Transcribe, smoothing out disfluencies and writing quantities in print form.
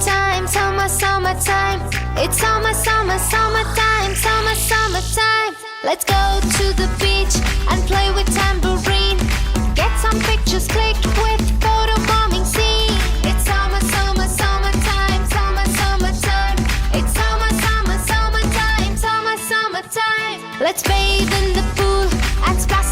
summertime, summertime. It's summertime, summertime. Let's go to the beach and play with tambourine. Get some pictures clicked with photo bombing scene. It's summertime, summertime. It's summertime, summertime. Let's bathe in the pool and splash